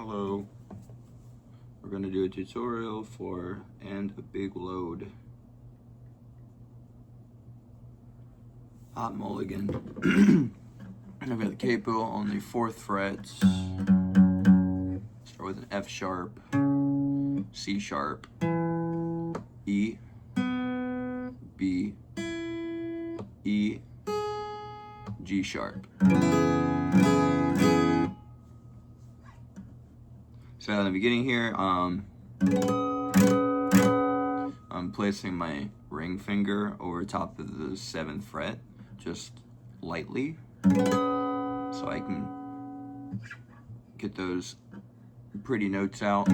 Hello, we're going to do a tutorial for And a Big Load. Hot mulligan. I've got the capo on the 4th fret. Start with an F sharp, C sharp, E, B, E, G sharp. So in the beginning here, I'm placing my ring finger over top of the 7th fret, just lightly, so I can get those pretty notes out.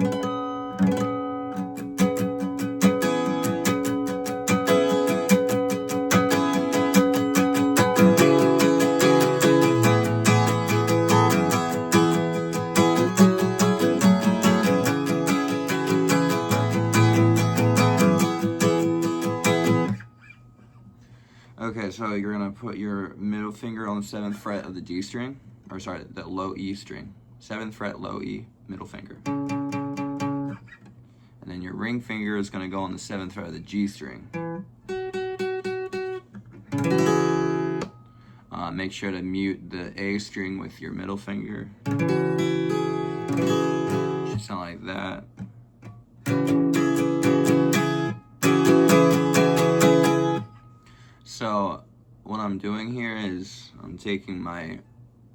Okay, so you're gonna put your middle finger on the 7th fret of the D string, or sorry, the low E string. 7th fret, low E, middle finger. And then your ring finger is gonna go on the 7th fret of the G string. Make sure to mute the A string with your middle finger. Should sound like that. So what I'm doing here is I'm taking my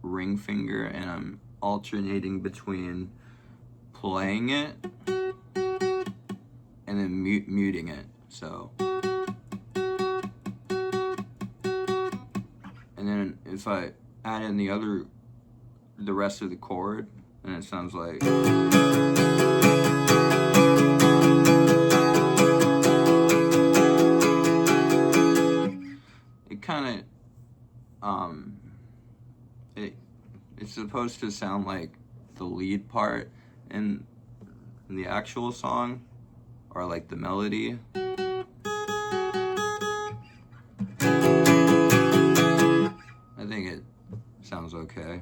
ring finger and I'm alternating between playing it and then muting it. So, and then if I add in the rest of the chord, and it sounds like. Kind of, it's supposed to sound like the lead part in the actual song, or like the melody. I think it sounds okay.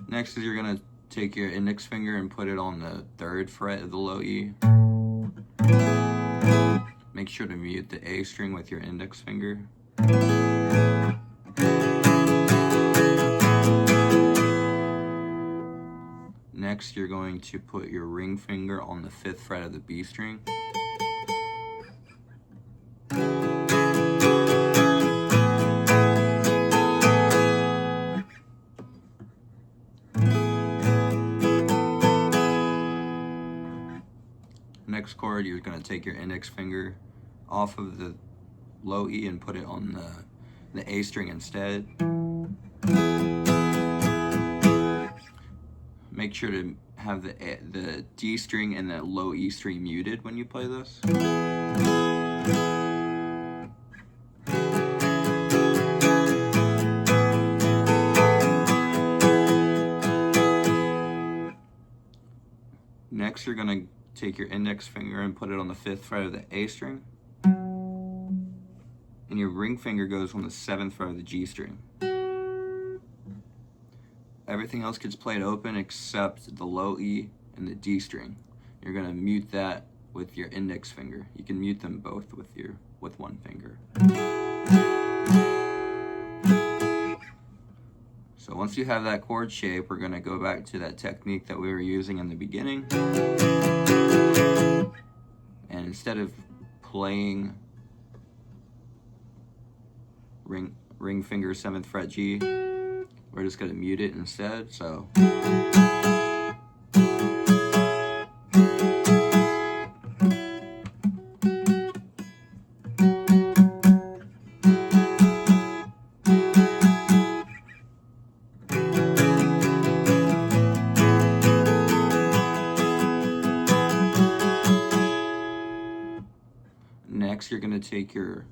Next is you're gonna take your index finger and put it on the 3rd fret of the low E. Make sure to mute the A string with your index finger. Next, you're going to put your ring finger on the 5th fret of the B string. Next chord, you're going to take your index finger off of the low E and put it on the A string instead. Make sure to have the D string and the low E string muted when you play this. Next, you're going to take your index finger and put it on the 5th fret of the A string. And your ring finger goes on the 7th fret of the G string. Everything else gets played open except the low E and the D string. You're gonna mute that with your index finger. You can mute them both with one finger. So once you have that chord shape, we're gonna go back to that technique that we were using in the beginning. And instead of playing ring finger 7th fret G, we're just gonna mute it instead. So next, you're gonna take your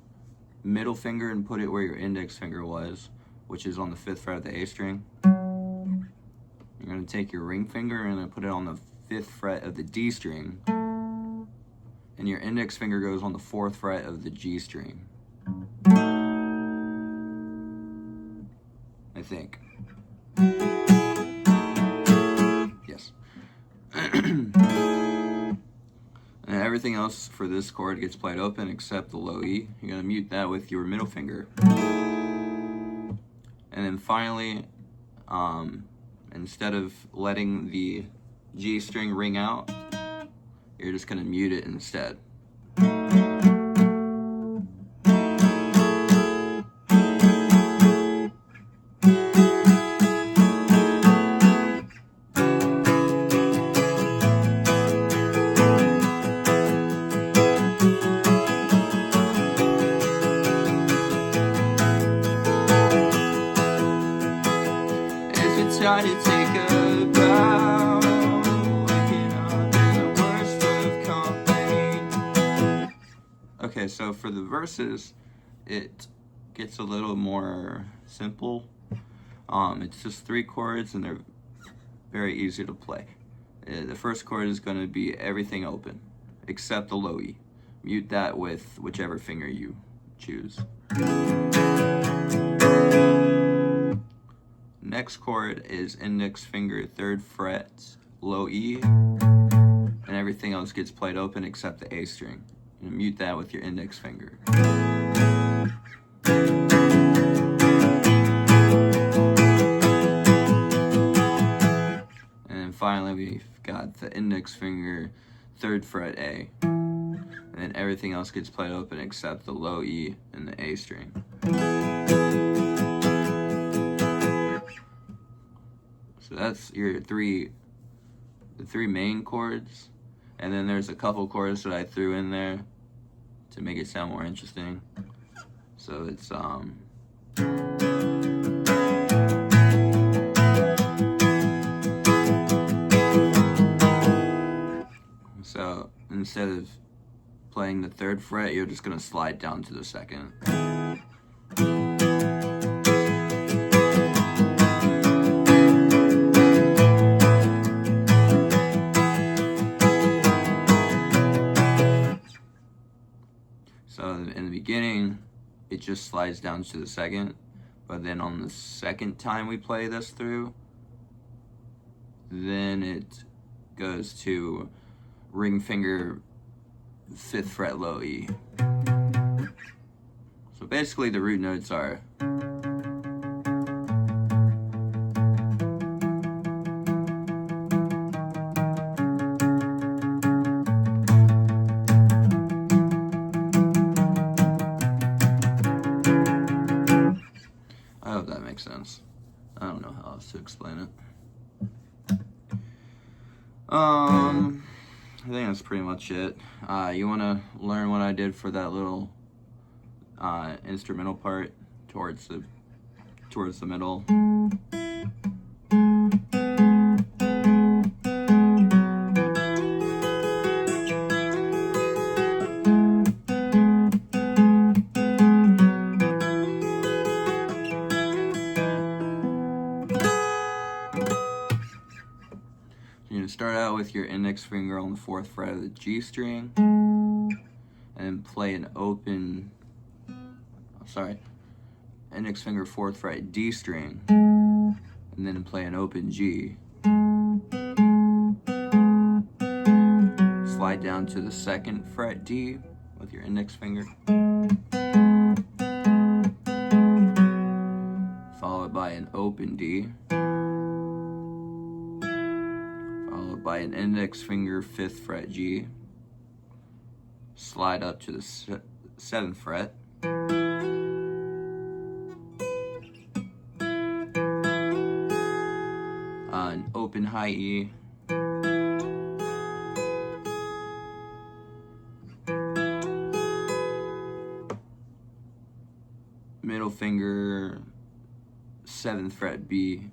middle finger and put it where your index finger was, which is on the 5th fret of the A string. You're going to take your ring finger and put it on the 5th fret of the D string. And your index finger goes on the 4th fret of the G string. I think. everything else for this chord gets played open except the low E. You're going to mute that with your middle finger. And then finally, instead of letting the G string ring out, you're just going to mute it instead. Try to take a bow, waking up in the worst of company. Okay, so for the verses, it gets a little more simple. It's just 3 chords and they're very easy to play. The first chord is going to be everything open, except the low E. Mute that with whichever finger you choose. Next chord is index finger 3rd fret, low E, and everything else gets played open except the A string. You mute that with your index finger. And then finally we've got the index finger 3rd fret A, and then everything else gets played open except the low E and the A string. So that's your the three main chords, and then there's a couple chords that I threw in there to make it sound more interesting. So it's so instead of playing the 3rd fret, you're just gonna slide down to the 2nd. So in the beginning, it just slides down to the 2nd, but then on the 2nd time we play this through, then it goes to ring finger 5th fret low E. So basically the root notes are I hope that makes sense. I don't know how else to explain it. I think that's pretty much it. You want to learn what I did for that little instrumental part towards the middle. You're going to start out with your index finger on the 4th fret of the G string, and then play an open, index finger 4th fret D string, and then play an open G. Slide down to the 2nd fret D with your index finger, followed by an open D, followed by an index finger 5th fret G, slide up to the 7th fret, an open high E, middle finger 7th fret B,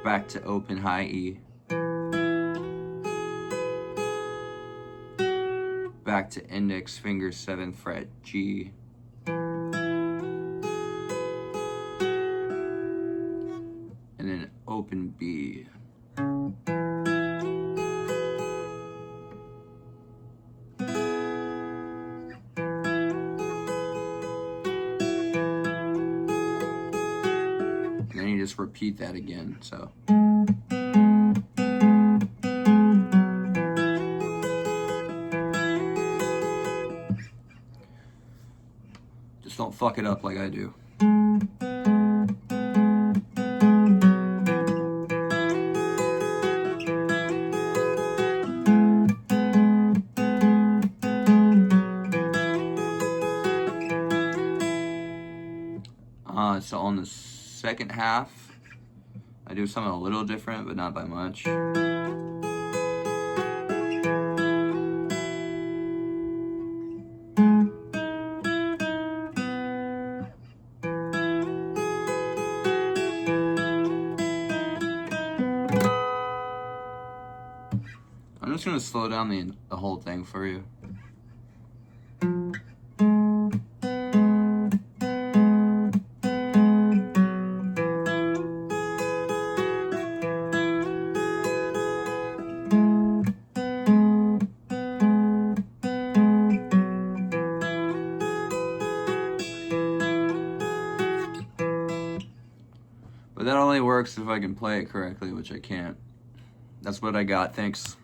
back to open high E, back to index finger 7th fret G, and then open B. And then you just repeat that again, so. Just don't fuck it up like I do. So on the second half, I do something a little different, but not by much. I'm just gonna slow down the whole thing for you. But that only works if I can play it correctly, which I can't. That's what I got. Thanks.